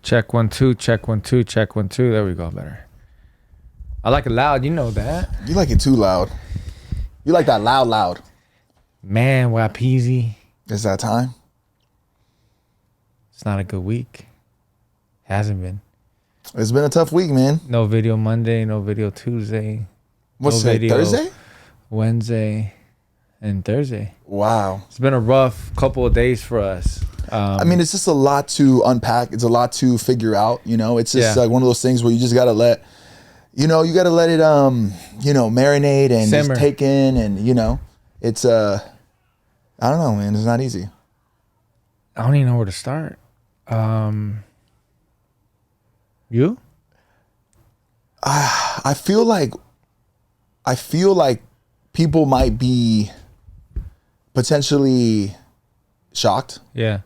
Check 1 2, check 1 2, check 1 2. There we go, better. I like it loud, you know that. You like it too loud. You like that loud. Man, Wapeezy. It's that time. It's not a good week. Hasn't been. It's been a tough week, man. No video Monday, no video Tuesday. What's no today? video Thursday? Wednesday and Thursday. Wow. It's been a rough couple of days for us. I mean, it's just a lot to unpack. It's a lot to figure out. You know, it's just like one of those things where you just gotta let, you gotta let it, marinate and simmer. just take in, and it's I don't know, man. It's not easy. I don't even know where to start. You? I feel like people might be potentially shocked. Yeah.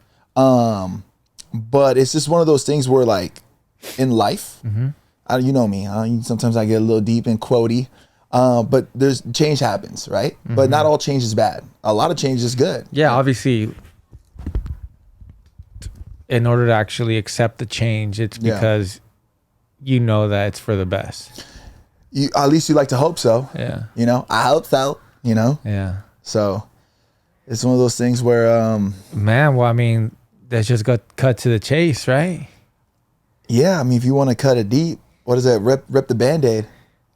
But it's just one of those things where, like, in life, you know me, sometimes I get a little deep and quotey, but there's change happens, right? But not all change is bad. A lot of change is good. Yeah, obviously, in order to actually accept the change, it's because you know that it's for the best. At least you like to hope so. Yeah. I hope so, Yeah. So it's one of those things where, Man, well, I mean, let's just got cut to the chase, right? yeah, I mean, if you want to cut it deep, what is that? Rip the Band-Aid.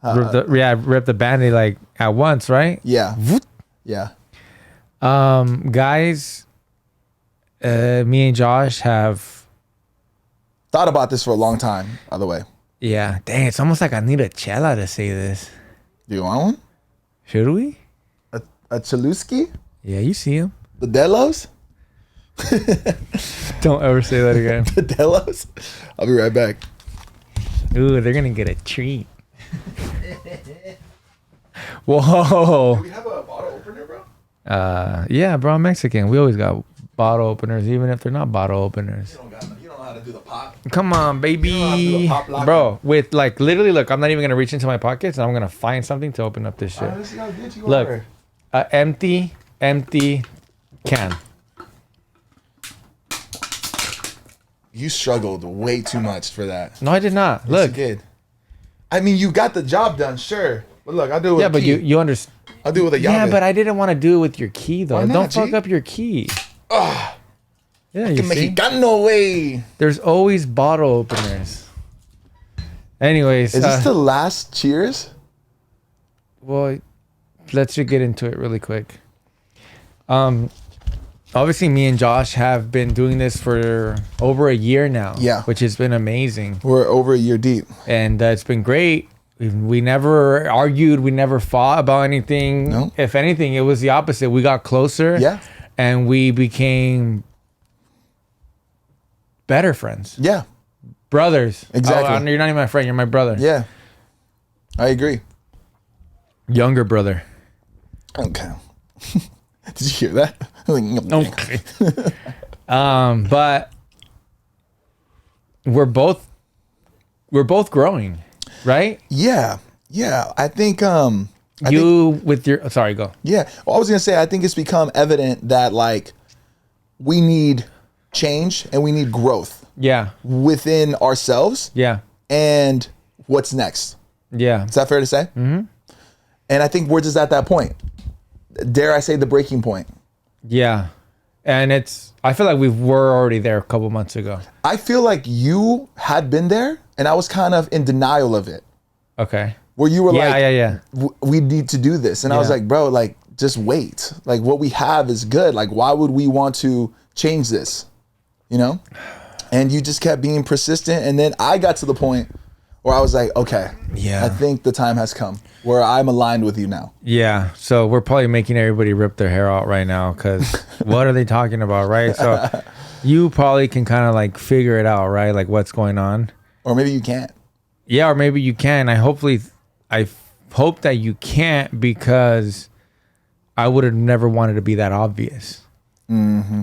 Rip the Band-Aid like at once, right? Yeah. Yeah. Guys, me and Josh have Thought about this for a long time, by the way. Yeah, dang, it's almost like I need a chela to say this. Do you want one? Should we? A Chaluski? Yeah, you see him. The Delos? Don't ever say that again. The Delos? I'll be right back. Ooh, they're gonna get a treat. Whoa. Do we have a bottle opener, bro? Yeah, bro, I'm Mexican. We always got bottle openers, even if they're not bottle openers. You don't know how to do the pop. Come on, baby. You don't know how to do the pop lock. Bro, with like literally, look, I'm not even gonna reach into my pockets, and I'm gonna find something to open up this shit. Let's see how good you Look, are. empty can. You struggled way too much for that. No, I did not. Yes, Look. you did. I mean, you got the job done, sure. But look, I'll do it with Yeah, a but key. you understand. I'll do it with a Yeah, llave. but I didn't want to do it with your key though. Why not, Don't fuck G? up your key. Ah, Yeah, you see? Mexicano way. There's always bottle openers. Anyways, Is this the last cheers? well, let's just get into it really quick. Obviously, me and Josh have been doing this for over a year now. Yeah. Which has been amazing. We're over a year deep. And it's been great. We never argued. We never fought about anything. No. If anything, it was the opposite. We got closer. Yeah. And we became better friends. Yeah. Brothers. Exactly. Oh, you're not even my friend. You're my brother. Yeah. I agree. Younger brother. Okay. Did you hear that? Okay. But we're both growing, right? Yeah. Yeah. I think sorry, go. yeah. Well, I was gonna say I think it's become evident that, like, we need change and we need growth Yeah. within ourselves Yeah. and what's next. Yeah. Is that fair to say? Mm-hmm. And I think we're just at that point. Dare I say the breaking point? Yeah. And I feel like we were already there a couple months ago. I feel like you had been there and I was kind of in denial of it. Okay. Where you were Yeah. we need to do this. And I was Yeah. like, bro, like, just wait. Like, what we have is good. Like, why would we want to change this? And you just kept being persistent. And then I got to the point where I was like, okay, Yeah. I think the time has come where I'm aligned with you now. Yeah. So we're probably making everybody rip their hair out right now because what are they talking about, right? So you probably can kind of like figure it out, right? Like what's going on. Or maybe you can't. Yeah, or maybe you can. I hope that you can't because I would have never wanted to be that obvious. Mm-hmm.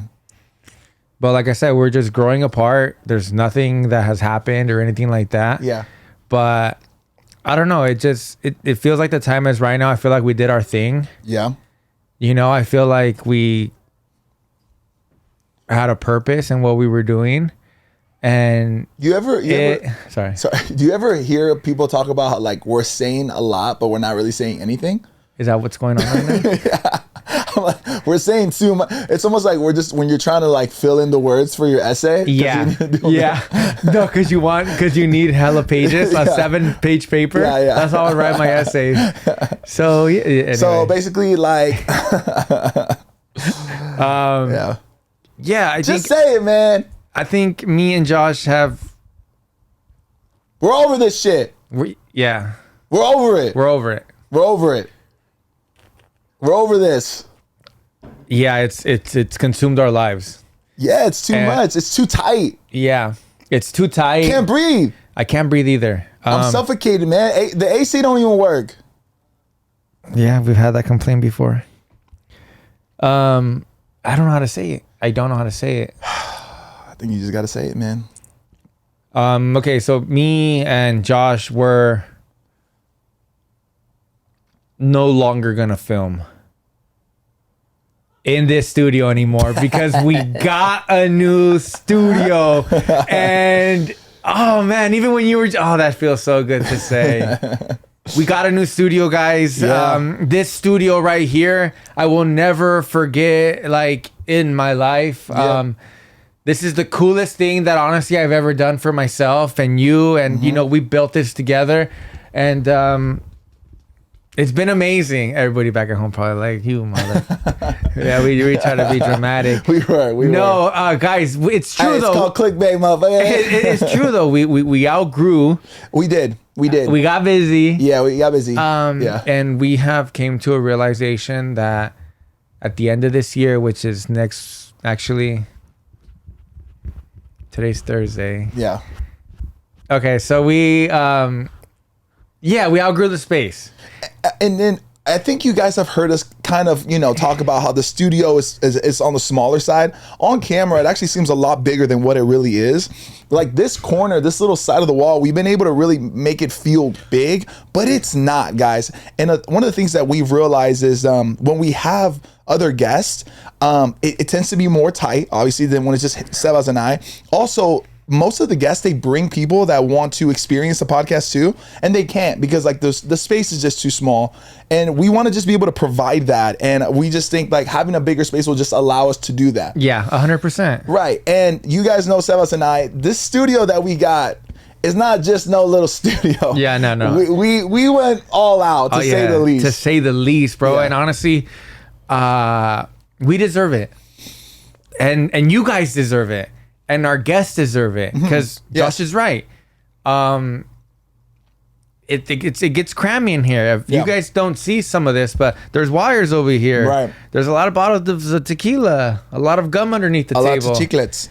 But like I said, we're just growing apart. There's nothing that has happened or anything like that. Yeah. But I don't know. It feels like the time is right now. I feel like we did our thing. Yeah. I feel like we had a purpose in what we were doing. And Do you ever sorry. do you ever hear people talk about how like we're saying a lot but we're not really saying anything? Is that what's going on right now? Yeah. I'm like, we're saying too much. It's almost like we're just when you're trying to like fill in the words for your essay. Yeah. No, because you need hella pages, a 7-page paper. Yeah. That's how I write my essays. So yeah. Anyway. So basically, like, yeah. Just say it, man. I think me and Josh we're over this shit. We're over it. We're over it. We're over it. We're over this. Yeah, it's consumed our lives. Yeah, it's too much. It's too tight. Yeah, it's too tight. Can't breathe. I can't breathe either. I'm suffocated, man. The AC don't even work. Yeah, we've had that complaint before. I don't know how to say it. I think you just got to say it, man. Okay, so me and Josh were no longer gonna film in this studio anymore because we got a new studio. And oh man, even when you were, that feels so good to say. We got a new studio, guys. Yeah. This studio right here, I will never forget, like, in my life. Yeah. This is the coolest thing that honestly I've ever done for myself and you. And, you know, we built this together. And it's been amazing. Everybody back at home probably like, you mother. Yeah, we try to be dramatic. We were. Guys, it's true, It's though. called clickbait, motherfucker. It's true, though. We outgrew. We did. We got busy. Yeah, we got busy. And we have came to a realization that at the end of this year, which is today's Thursday. Yeah. Okay, so we outgrew the space. And then I think you guys have heard us kind of, talk about how the studio is on the smaller side. On camera, it actually seems a lot bigger than what it really is. Like this corner, this little side of the wall, we've been able to really make it feel big, but it's not, guys. And one of the things that we've realized is when we have other guests, it tends to be more tight, obviously, than when it's just Sebas and I. Also, most of the guests, they bring people that want to experience the podcast too, and they can't because like the space is just too small, and we want to just be able to provide that, and we just think like having a bigger space will just allow us to do that. Yeah, 100%. Right, and you guys know Sebas and I, this studio that we got is not just no little studio. Yeah, no. We went all out to say the least. To say the least, bro. Yeah. And honestly, we deserve it, and you guys deserve it. And our guests deserve it because Josh is right. It gets crammy in here. You guys don't see some of this, but there's wires over here. Right. There's a lot of bottles of tequila, a lot of gum underneath the table. A lot of chiclets.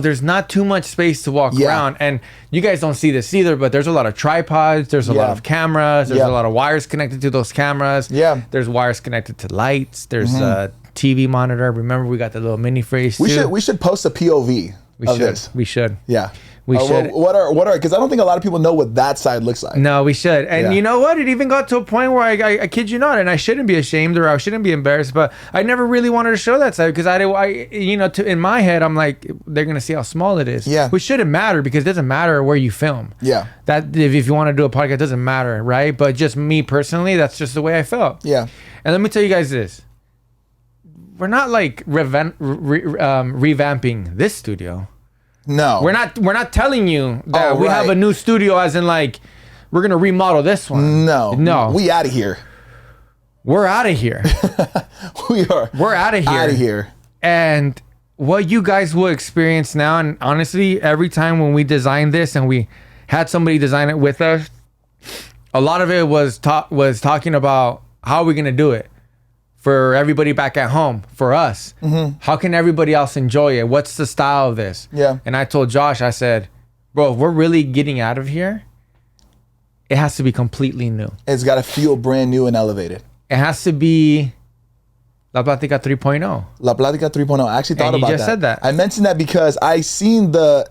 There's not too much space to walk around, and you guys don't see this either, but there's a lot of tripods, there's a lot of cameras, there's a lot of wires connected to those cameras. Yeah. There's wires connected to lights. There's a TV monitor. Remember, we got the little mini phrase too. We should post a POV of this. We should. Yeah. We should. What are because I don't think a lot of people know what that side looks like. No, we should. And you know what? It even got to a point where I kid you not, and I shouldn't be ashamed or I shouldn't be embarrassed, but I never really wanted to show that side because in my head, I'm like, they're going to see how small it is. Yeah. Which shouldn't matter because it doesn't matter where you film. Yeah. That if you want to do a podcast, it doesn't matter, right? But just me personally, that's just the way I felt. Yeah. And let me tell you guys this. We're not like revamping this studio. No. We're not telling you that we have a new studio as in like we're gonna remodel this one. No. We out of here. We're out of here. We're out of here. Out of here. And what you guys will experience now, and honestly, every time when we designed this and we had somebody design it with us, a lot of it was talking about how are we gonna do it for everybody back at home, for us. How can everybody else enjoy it? What's the style of this? Yeah. And I told Josh, I said, bro, if we're really getting out of here, it has to be completely new. It's got to feel brand new and elevated. It has to be La Plática 3.0. La Plática 3.0. I actually thought about that. You just said that. I mentioned that because I seen the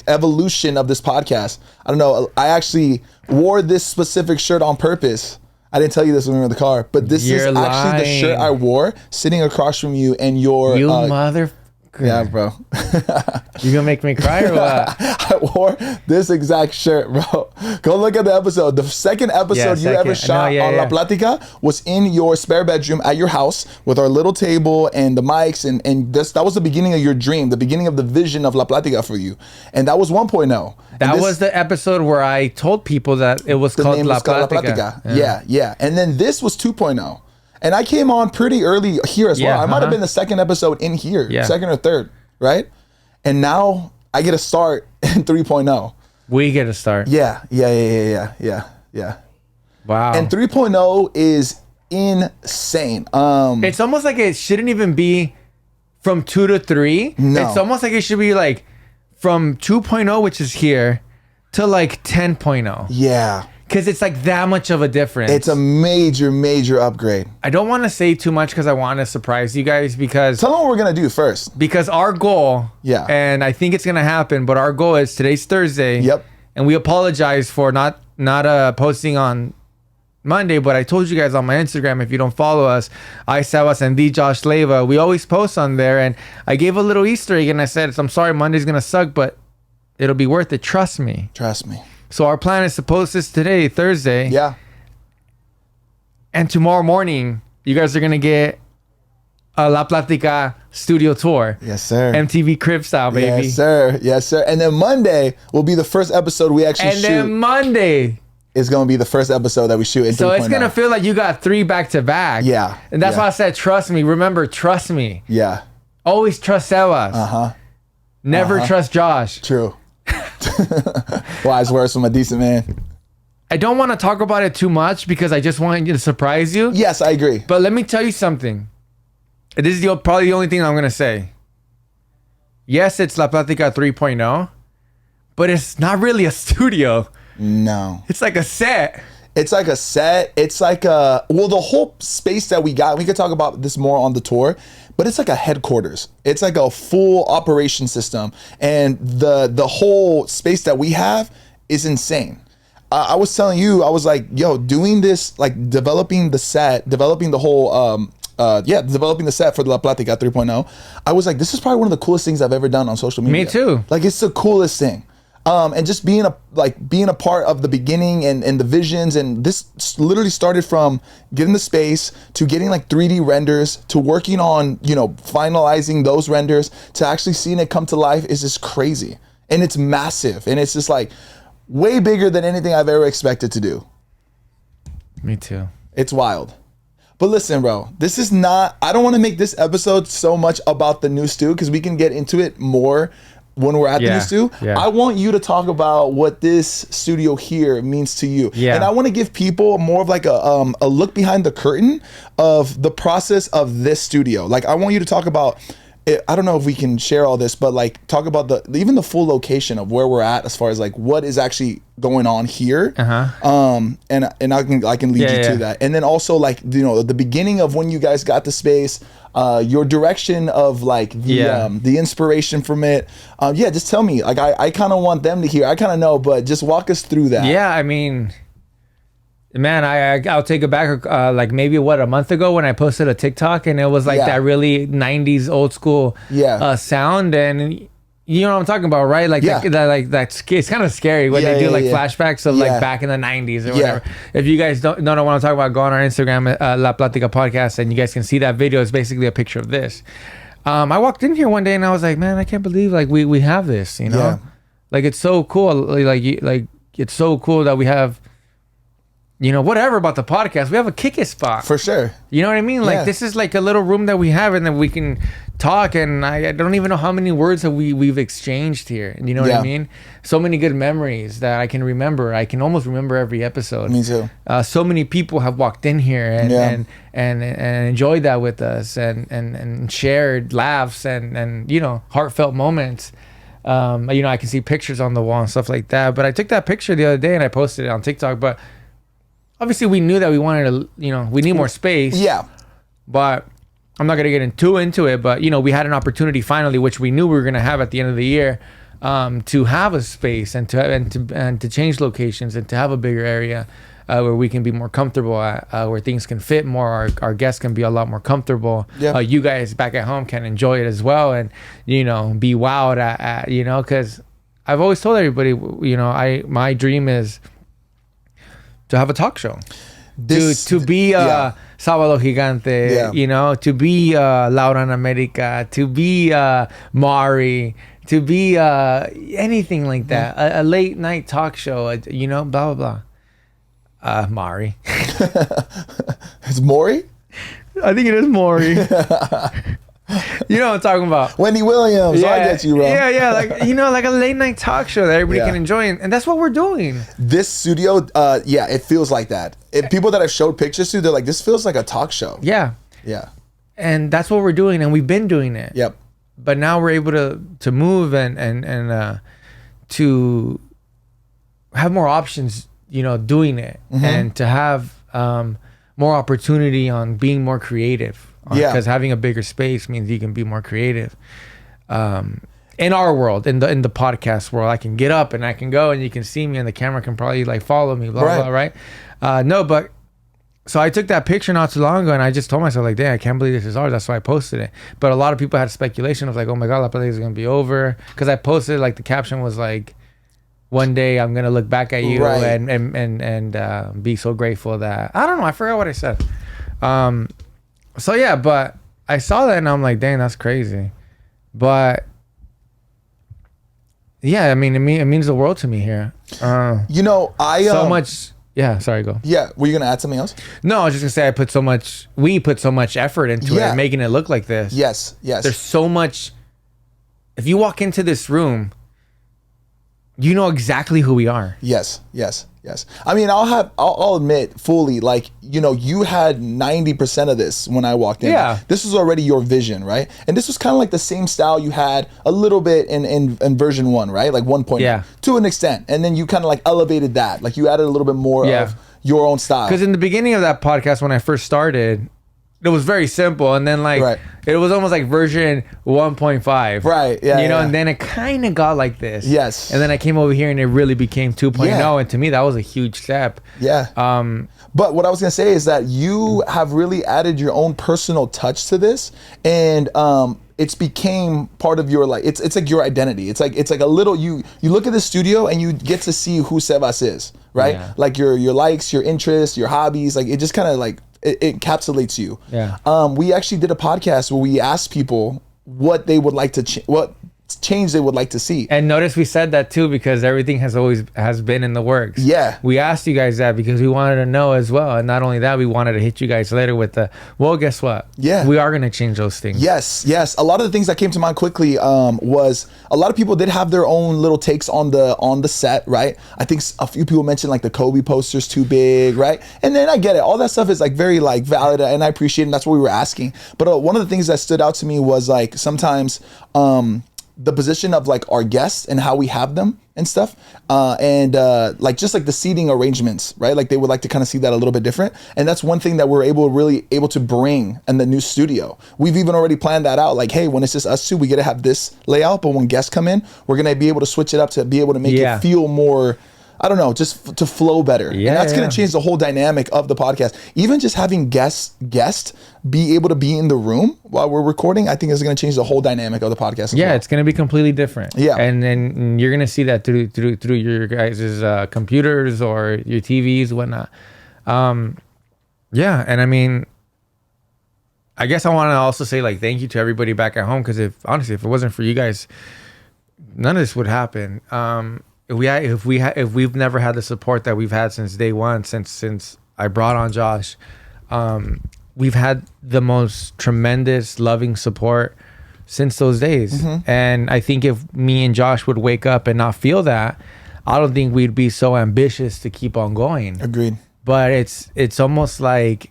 evolution of this podcast. I don't know. I actually wore this specific shirt on purpose. I didn't tell you this when we were in the car, but this is actually the shirt I wore sitting across from you and your... You mother... Yeah, bro. You gonna make me cry or what? I wore this exact shirt, bro. Go look at the episode. The second episode you ever shot on La Plática was in your spare bedroom at your house with our little table and the mics, and that was the beginning of your dream, the beginning of the vision of La Plática for you. And that was 1.0. That was the episode where I told people that it was called La Plática. Yeah. And then this was 2.0. And I came on pretty early here as well. I might have been the second episode in here, second or third, right? And now I get a start in 3.0. We get a start. Yeah. Wow. And 3.0 is insane. It's almost like it shouldn't even be from 2 to 3. No. It's almost like it should be like from 2.0, which is here, to like 10.0. Yeah. Because it's like that much of a difference. It's a major upgrade. I don't want to say too much because I want to surprise you guys because... Tell them what we're going to do first. Because our goal, and I think it's going to happen, but our goal is today's Thursday. Yep. And we apologize for not posting on Monday, but I told you guys on my Instagram, if you don't follow us, I, Sebas, and the Josh Leva, we always post on there. And I gave a little Easter egg and I said, I'm sorry, Monday's going to suck, but it'll be worth it. Trust me. Trust me. So our plan is to post this today, Thursday. Yeah. And tomorrow morning, you guys are going to get a La Plática studio tour. Yes, sir. MTV Crib style, baby. Yes, sir. And then Monday will be the first episode we actually shoot. And then Monday is going to be the first episode that we shoot in 3.0. So it's going to feel like you got 3 back to back. Yeah. And that's why I said, trust me. Remember, trust me. Yeah. Always trust Sebas. Uh-huh. Never trust Josh. True. Wise words from a decent man. I don't want to talk about it too much because I just want you to surprise you. Yes, I agree. But let me tell you something. This is probably the only thing I'm going to say. Yes, it's La Plática 3.0, but it's not really a studio. No. It's like a set. It's like a set. It's like the whole space that we got, we could talk about this more on the tour, but it's like a headquarters. It's like a full operation system. And the whole space that we have is insane. I was telling you, I was like, yo, doing this, like developing the set, developing the whole, developing the set for the La Plática 3.0. I was like, this is probably one of the coolest things I've ever done on social media. Me too. Like, it's the coolest thing. And just being a part of the beginning and the visions, and this literally started from getting the space to getting like 3D renders to working on, finalizing those renders to actually seeing it come to life is just crazy. And it's massive. And it's just like way bigger than anything I've ever expected to do. Me too. It's wild. But listen, bro, I don't want to make this episode so much about the new stew because we can get into it more when we're at the new stew. Yeah. I want you to talk about what this studio here means to you. Yeah. And I want to give people more of like a look behind the curtain of the process of this studio. Like, I want you to talk about it. I don't know if we can share all this, but like talk about even the full location of where we're at as far as like what is actually going on here. And I can lead you to that. And then also like, the beginning of when you guys got the space, your direction of like the inspiration from it. Just tell me, like, I kind of want them to hear. I kind of know, but just walk us through that. Yeah, I mean, man, I'll take it back like maybe a month ago when I posted a TikTok and it was like that really 90s old school sound, and you know what I'm talking about, right? Like that's it's kind of scary when they do like flashbacks of like back in the 90s or whatever. If you guys don't know what I'm talking about, go on our Instagram, La Plática Podcast, and you guys can see that video. It's basically a picture of this. I walked in here one day and I was like, man, I can't believe like we have this, like it's so cool. Like it's so cool that we have, whatever about the podcast, we have a kick it spot. For sure. You know what I mean? Like this is like a little room that we have and then we can talk, and I don't even know how many words that we've exchanged here. You know what I mean? So many good memories that I can remember. I can almost remember every episode. Me too. So many people have walked in here and enjoyed that with us and shared laughs and heartfelt moments. I can see pictures on the wall and stuff like that. But I took that picture the other day and I posted it on TikTok. But obviously we knew that we wanted to, we need more space. Yeah. But I'm not going to get into it. But, we had an opportunity finally, which we knew we were going to have at the end of the year, to have a space and to change locations and to have a bigger area where we can be more comfortable at, where things can fit more. Our guests can be a lot more comfortable. Yeah. You guys back at home can enjoy it as well, and be wowed at because I've always told everybody, my dream is to have a talk show, to be Sábado Gigante, to be Laura en America, to be Mari, to be anything like that, a late night talk show, blah blah blah. Mari. It's Maury? I think it is Maury. You know what I'm talking about. Wendy Williams. Yeah, I get you, bro. Yeah. Like a late night talk show that everybody can enjoy. And that's what we're doing. This studio, it feels like that. People that I've showed pictures to, they're like, this feels like a talk show. Yeah. Yeah. And that's what we're doing. And we've been doing it. Yep. But now we're able to move and to have more options, doing it. And to have more opportunity on being more creative. Because having a bigger space means you can be more creative. In our world, in the podcast world, I can get up and I can go and you can see me and the camera can probably like follow me, blah, blah, right? But so I took that picture not too long ago and I just told myself like, dang, I can't believe this is ours. That's why I posted it. But a lot of people had speculation of like, oh my God, La Plática is going to be over. Because I posted, like the caption was like, one day I'm going to look back at you and be so grateful that, I don't know, I forgot what I said. So yeah, but I saw that and I'm like, dang, that's crazy. But yeah, I mean, it means the world to me here. so much. Yeah, sorry, go. Yeah, were you gonna add something else? No, I was just gonna say we put so much effort into it, making it look like this. Yes. There's so much. If you walk into this room, you know exactly who we are. Yes. I mean, I'll admit fully, like, you had 90% of this when I walked in. Yeah. This was already your vision, right? And this was kind of like the same style you had a little bit in version 1, right? Like 1.0. Yeah. To an extent. And then you kind of like elevated that. Like you added a little bit more of your own style. Because in the beginning of that podcast, when I first started, it was very simple, and then it was almost like version 1.5, right? Yeah, and then it kind of got like this, yes. And then I came over here, and it really became 2.0, and to me that was a huge step. Yeah. But what I was gonna say is that you have really added your own personal touch to this, and it's became part of your it's like your identity. It's like a little you look at the studio and you get to see who Sebas is, right? Yeah. Like your likes, your interests, your hobbies, like it just kind of like it encapsulates you. Yeah. We actually did a podcast where we asked people what they would like to what change they would like to see. And notice we said that too because everything has been in the works. Yeah. We asked you guys that because we wanted to know as well. And not only that, we wanted to hit you guys later with guess what? Yeah. We are going to change those things. Yes. A lot of the things that came to mind quickly was a lot of people did have their own little takes on the set, right? I think a few people mentioned like the Kobe poster's too big, right? And then I get it. All that stuff is like very like valid and I appreciate it. And that's what we were asking. But one of the things that stood out to me was like sometimes the position of like our guests and how we have them and stuff. Like just like the seating arrangements, right? Like they would like to kind of see that a little bit different. And that's one thing that we're really able to bring in the new studio. We've even already planned that out. Like, hey, when it's just us two, we get to have this layout. But when guests come in, we're going to be able to switch it up to be able to make it feel more, I don't know, just to flow better. Yeah, and that's going to change the whole dynamic of the podcast. Even just having guests be able to be in the room while we're recording, I think is going to change the whole dynamic of the podcast. Yeah, it's going to be completely different. Yeah. And you're going to see that through your guys' computers or your TVs, whatnot. Yeah. And I mean, I guess I want to also say like, thank you to everybody back at home. Cause if it wasn't for you guys, none of this would happen. If we've never had the support that we've had since day one, since I brought on Josh, we've had the most tremendous loving support since those days. Mm-hmm. And I think if me and Josh would wake up and not feel that, I don't think we'd be so ambitious to keep on going. Agreed. But it's almost like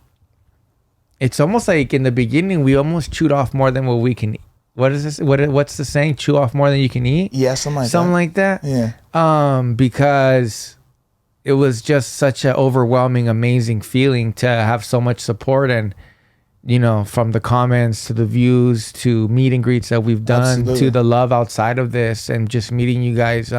in the beginning we almost chewed off more than what we can eat. What is this? What's the saying? Chew off more than you can eat? Yeah, something like that. Yeah. Because it was just such an overwhelming, amazing feeling to have so much support and you know, from the comments to the views to meet and greets that we've done. Absolutely. To the love outside of this and just meeting you guys.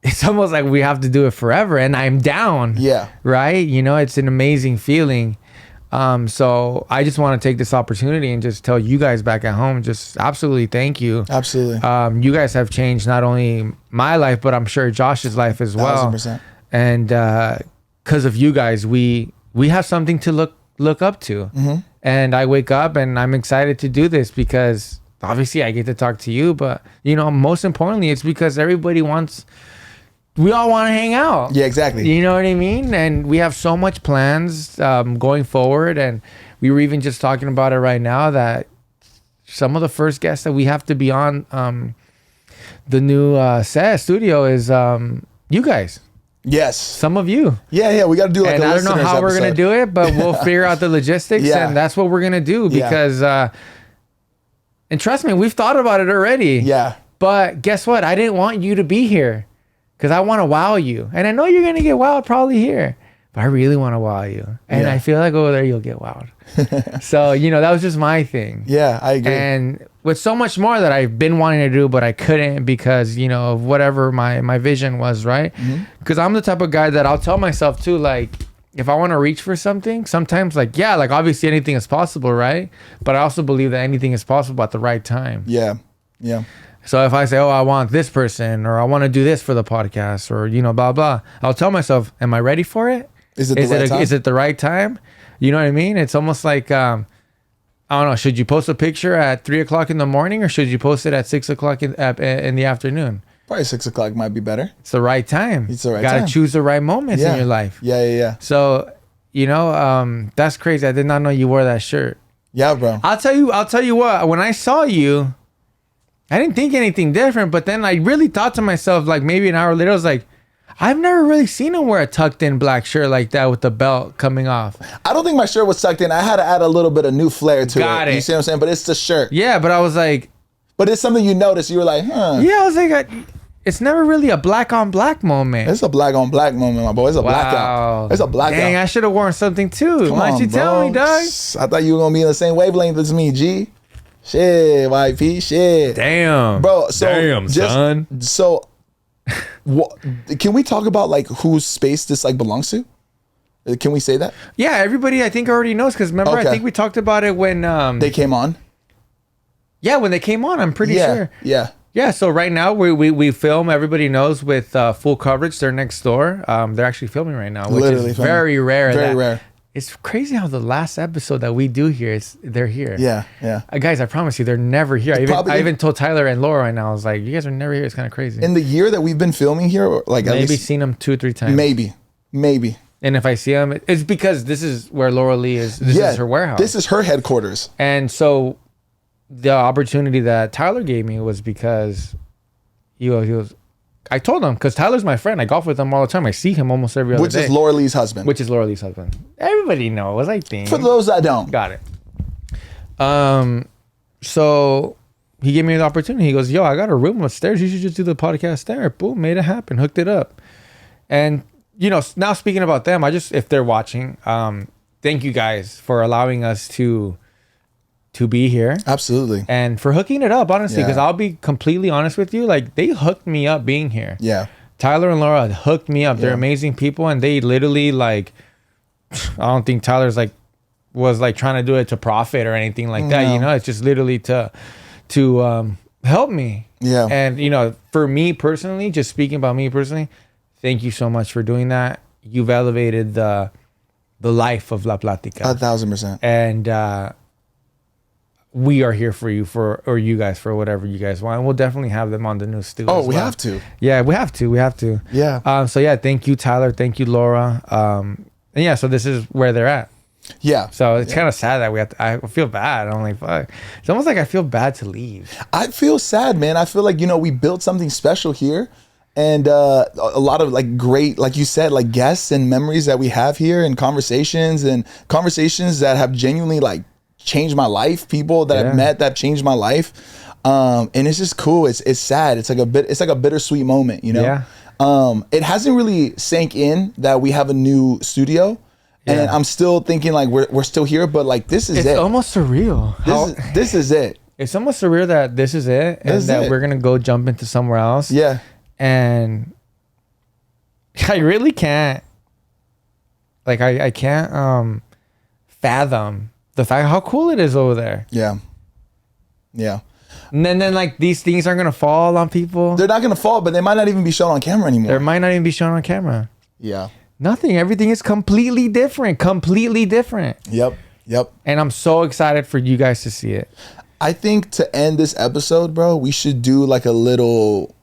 It's almost like we have to do it forever, and I'm down. Yeah. Right? You know, it's an amazing feeling. So I just want to take this opportunity and just tell you guys back at home, just absolutely thank you. Absolutely. You guys have changed not only my life, but I'm sure Josh's life as well. 1,000%. And because of you guys, we have something to look up to. Mm-hmm. And I wake up and I'm excited to do this because obviously I get to talk to you, but you know, most importantly, it's because we all want to hang out. Yeah, exactly. You know what I mean? And we have so much plans going forward. And we were even just talking about it right now that some of the first guests that we have to be on the new studio is you guys. Yes. Some of you. Yeah. We got to do like and I don't know how we're going to do it, but we'll figure out the logistics. Yeah. And that's what we're going to do because, and trust me, we've thought about it already. Yeah. But guess what? I didn't want you to be here. Because I want to wow you. And I know you're going to get wowed probably here. But I really want to wow you. And I feel like over there you'll get wowed. So, you know, that was just my thing. Yeah, I agree. And with so much more that I've been wanting to do, but I couldn't because, you know, of whatever my vision was, right? Because I'm the type of guy that I'll tell myself too, like, if I want to reach for something, sometimes like, yeah, like obviously anything is possible, right? But I also believe that anything is possible at the right time. Yeah. So if I say, oh, I want this person or I want to do this for the podcast or, you know, blah, blah, I'll tell myself, am I ready for it? Is it the right time? You know what I mean? It's almost like, I don't know, should you post a picture at 3:00 in the morning or should you post it at 6:00 in the afternoon? Probably 6:00 might be better. It's the right time. It's the right time. Got to choose the right moments in your life. Yeah. So, you know, that's crazy. I did not know you wore that shirt. Yeah, bro. I'll tell you what, when I saw you, I didn't think anything different, but then I really thought to myself, like maybe an hour later, I was like, I've never really seen him wear a tucked in black shirt like that with the belt coming off. I don't think my shirt was tucked in. I had to add a little bit of new flair to it. You see what I'm saying? But it's the shirt. Yeah, but I was like... But it's something you noticed. You were like, huh. Yeah, I was like, it's never really a black on black moment. It's a black on black moment, my boy. It's a blackout. It's a blackout. Dang, I should have worn something too. Why don't you tell me, dog? I thought you were going to be in the same wavelength as me, G. Shit, YP, shit. Damn. Bro, so... Damn, son. So... can we talk about like whose space this like belongs to? Can we say that? Yeah, everybody I think already knows because remember I think we talked about it when they came on. Yeah, when they came on, I'm pretty sure. Yeah. So right now we film. Everybody knows with full coverage. They're next door. They're actually filming right now, which literally is very rare. Very rare. It's crazy how the last episode that we do here they're here. Yeah. Guys, I promise you, they're never here. I even told Tyler and Laura right now. I was like, you guys are never here. It's kind of crazy. In the year that we've been filming here, like maybe at least seen them 2 or 3 times. Maybe. And if I see them, it's because this is where Laura Lee is. This is her warehouse. This is her headquarters. And so the opportunity that Tyler gave me was because he was. I told him because Tyler's my friend. I golf with him all the time. I see him almost every other day. Which is Laura Lee's husband. Everybody knows, I think. For those that don't. Got it. So he gave me the opportunity. He goes, yo, I got a room upstairs. You should just do the podcast there. Boom, made it happen. Hooked it up. And, you know, now speaking about them, if they're watching, thank you guys for allowing us to be here. Absolutely. And for hooking it up, honestly, because I'll be completely honest with you, like they hooked me up being here. Yeah. Tyler and Laura hooked me up. They're amazing people, and they literally like, I don't think Tyler's like was like trying to do it to profit or anything like that. You know, it's just literally to help me. Yeah. And you know, for me personally, just speaking about me personally, thank you so much for doing that. You've elevated the life of La Plática 1,000%. And we are here for you or you guys for whatever you guys want. And we'll definitely have them on the new studio. Oh, we have to. Yeah, we have to. Yeah. So yeah, thank you, Tyler. Thank you, Laura. And yeah, so this is where they're at. Yeah. So it's kind of sad that we have to, I feel bad. I'm like, fuck. It's almost like I feel bad to leave. I feel sad, man. I feel like, you know, we built something special here. And a lot of like great, like you said, like guests and memories that we have here and conversations that have genuinely like changed my life. People that I've met that changed my life. And it's just cool. It's sad. It's like a bittersweet moment, you know? Yeah. It hasn't really sank in that we have a new studio. and I'm still thinking like we're still here, but like this is it's it. almost surreal. This is it. It's almost surreal that this is it, and that we're gonna go jump into somewhere else. Yeah. And I really can't. Like I can't fathom the fact how cool it is over there. Yeah. Yeah. And then like these things aren't gonna fall on people. They're not gonna fall, but they might not even be shown on camera anymore. They might not even be shown on camera. Yeah. Nothing. Everything is completely different. Completely different. Yep. And I'm so excited for you guys to see it. I think to end this episode, bro, we should do like a little,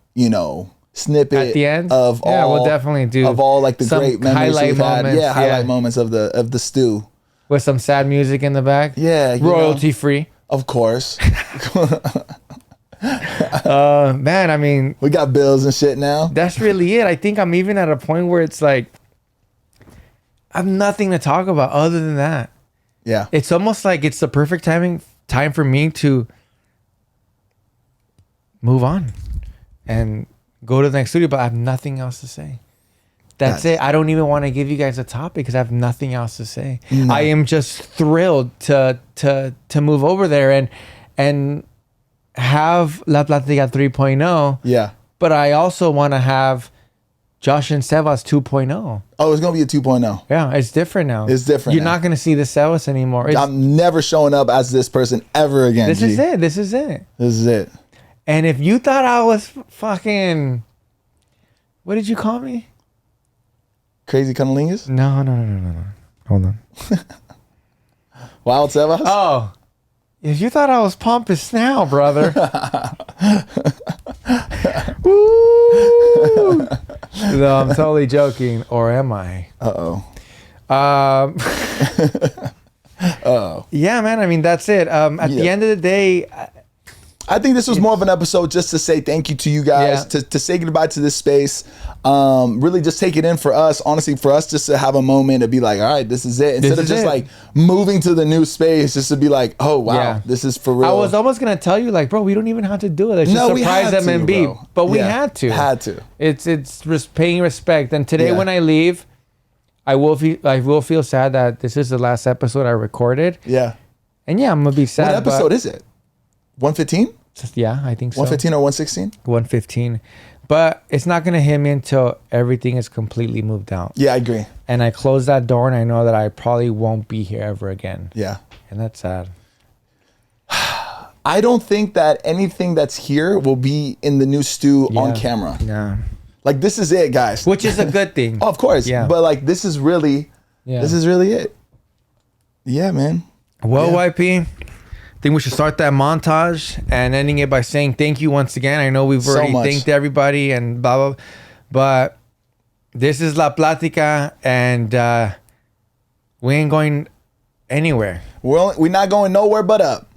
snippet At the end of all. We'll definitely do of all like the some great memories highlight we've had. moments. Yeah, highlight moments of the stew. With some sad music in the back. Yeah, royalty free. Of course. Man, I mean, we got bills and shit now. That's really it. I think I'm even at a point where it's like I have nothing to talk about other than that. Yeah. It's almost like it's the perfect time for me to move on and go to the next studio, but I have nothing else to say. That's it. I don't even want to give you guys a topic because I have nothing else to say. No. I am just thrilled to move over there and have La Plática 3.0. Yeah. But I also want to have Josh and Sebas 2.0. Oh, it's going to be a 2.0. Yeah, it's different now. It's different. You're not going to see the Sebas anymore. I'm never showing up as this person ever again. This is it. And if you thought I was fucking... What did you call me? Crazy Cunnilingus? No. Hold on. Wild Sebas? Oh. If you thought I was pompous now, brother. Woo! No, I'm totally joking. Or am I? Uh-oh. Yeah, man. I mean, that's it. At the end of the day... I think this was more of an episode just to say thank you to you guys, to say goodbye to this space. Really just take it in for us. Honestly, for us just to have a moment to be like, all right, this is it. Instead of just like moving to the new space, just to be like, oh, wow, this is for real. I was almost going to tell you like, bro, we don't even have to do it. Let's just surprise them and be. But we had to. It's paying respect. And today when I leave, I will feel sad that this is the last episode I recorded. Yeah. And I'm going to be sad. What episode is it? 115? Yeah, I think so. 115 or 116? 115. But it's not going to hit me until everything is completely moved out. Yeah, I agree. And I close that door and I know that I probably won't be here ever again. Yeah. And that's sad. I don't think that anything that's here will be in the new stew on camera. Yeah. Like, this is it, guys. Which is a good thing. Oh, of course. Yeah. But, like, this is really it. Yeah, man. Well, YP... I think we should start that montage and ending it by saying thank you once again. I know we've already thanked everybody and blah, blah, but this is La Plática and we ain't going anywhere. We're not going nowhere but up.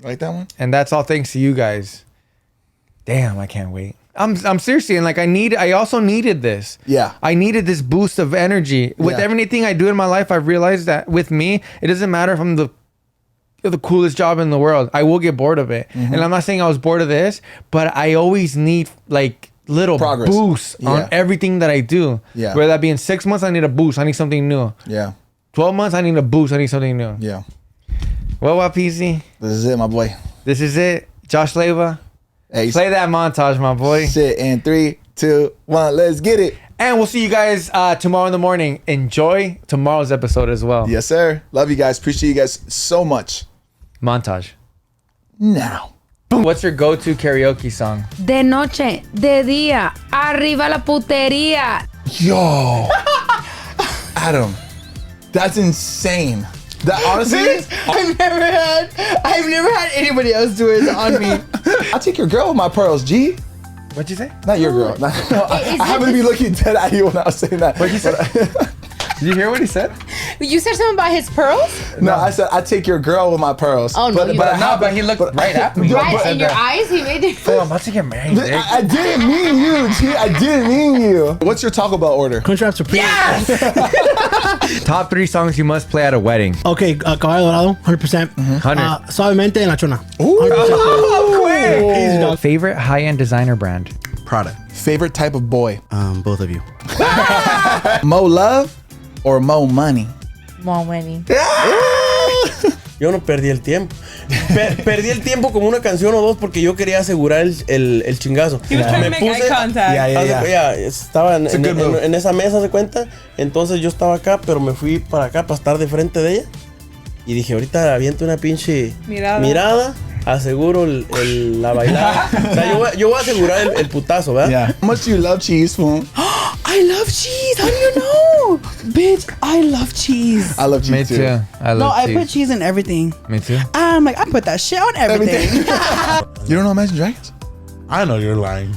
Like that one? And that's all thanks to you guys. Damn, I can't wait. I'm seriously, and like I also needed this. Yeah. I needed this boost of energy. With everything I do in my life, I've realized that with me, it doesn't matter if I'm the coolest job in the world. I will get bored of it. Mm-hmm. And I'm not saying I was bored of this, but I always need like little boosts on everything that I do. Yeah. Whether that be in 6 months, I need a boost. I need something new. Yeah. 12 months, I need a boost. I need something new. Yeah. Well, PZ. This is it, my boy. This is it. Josh Leva. Hey, play that montage, my boy. Shit, in 3, 2, 1, let's get it. And we'll see you guys tomorrow in the morning. Enjoy tomorrow's episode as well. Yes, sir. Love you guys. Appreciate you guys so much. Montage. Now. What's your go-to karaoke song? De noche, de día, arriba la putería. Yo. Adam. That's insane. That honestly, I've never had anybody else do it on me. I'll take your girl with my pearls, G. What'd you say? Not your girl. No, I happened to be looking dead at you when I was saying that. What'd you say? Did you hear what he said? You said something about his pearls? No, I said I'd take your girl with my pearls. Oh, no, but he looked right at me. Right in your eyes? He made it. Oh, I'm about to get married. I didn't mean you, G. I didn't mean you. What's your Taco Bell order? Crunchwrap Supreme. Yes! Top 3 songs you must play at a wedding. Okay, Caballo Dorado, 100%. 100. Suavemente en la Chona. Ooh. Oh, quick! Easy, dog. Favorite high-end designer brand? Prada. Favorite type of boy? Both of you. Mo Love or more money? More money. Yo no perdí el tiempo. Perdí el tiempo como una canción o dos porque yo quería asegurar el chingazo. He was trying to make eye contact. Estaba en esa mesa, ¿se cuenta? Entonces yo estaba acá, pero me fui para acá para estar de frente de ella. Y dije, ahorita aviento una pinche mirada, aseguro la bailada. O sea, yo voy a asegurar el putazo, ¿verdad? Yeah. How much do you love cheese, fool? I love cheese. How do you know? Bitch, I love cheese. I love cheese Me too. I love I cheese. put cheese in everything. Me too. I'm like, I put that shit on everything. You don't know Imagine Dragons? I know you're lying.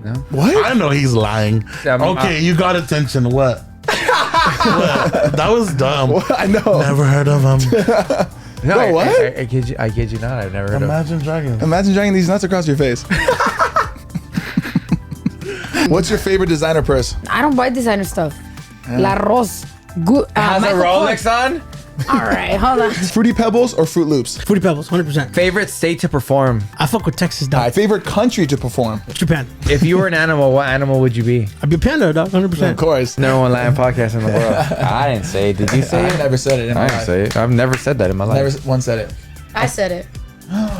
No. What? I know he's lying. Yeah, Okay, you got attention. What? What? That was dumb. What? I know. Never heard of him. No, Bro, what? I kid you not. I've never heard of. Imagine Dragons. Imagine dragging these nuts across your face. What's your favorite designer purse? I don't buy designer stuff. La Rose. Good. Has a Michael Rolex Kors. on? All right, hold on. Fruity Pebbles or Fruit Loops? Fruity Pebbles, 100%. Favorite state to perform? I fuck with Texas, All dog. right, favorite country to perform? Japan. If you were an animal, what animal would you be? I'd be a panda, dog, 100%. Of course. Number one Latin podcast in the world. I didn't say it. Did you say I it? never said it in my I didn't life. say it. I've never said that in my life. Never once said it. I said it.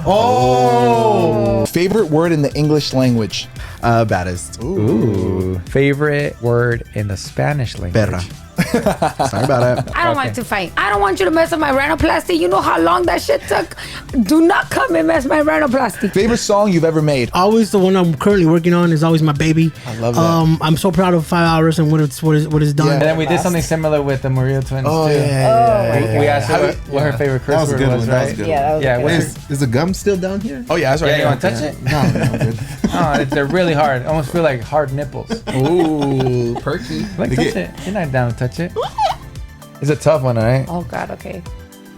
Oh! Favorite word in the English language? Baddest. Ooh. Favorite word in the Spanish language? Perra. Sorry about it. I don't like to fight. I don't want you to mess up my rhinoplasty. You know how long that shit took? Do not come and mess my rhinoplasty. Favorite song you've ever made? Always the one I'm currently working on is always my baby. I love that. I'm so proud of 5 hours and what it's done. Yeah. And then we did something similar with the Murillo twins Oh, too. yeah. We asked her what her favorite curse That was a word good was, one. That was right? a good Yeah, that was Yeah, good. what's Is the gum still down here? Oh, yeah, that's right. Yeah, you want to touch it? No, good. Oh, they're really hard. Almost feel like hard nipples. Ooh, perky. Like, touch it. You're not down to touch it. It's a tough one, all right? Oh, God, okay.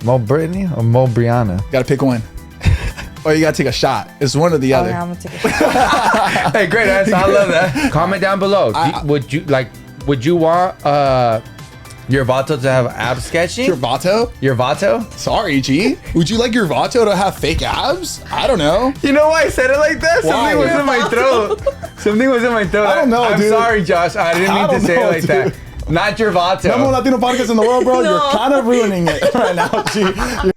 Mo Brittany or Mo Brianna? Gotta pick one. Or you gotta take a shot. It's one or the Oh, other. yeah, I'm going to take a shot. Hey, great answer. I love that. Comment down below. Would you want your Vato to have ab sketching? Your Vato? Your Vato? Sorry, G. Would you like your Vato to have fake abs? I don't know. You know why I said it like that? Why? Something was in my throat. Something was in my throat. I don't know, I'm dude. sorry, Josh. I didn't mean I to don't say know, it like dude. that. Not your Vato. Number one Latino podcast in the world, bro. You're kind of ruining it right now, G.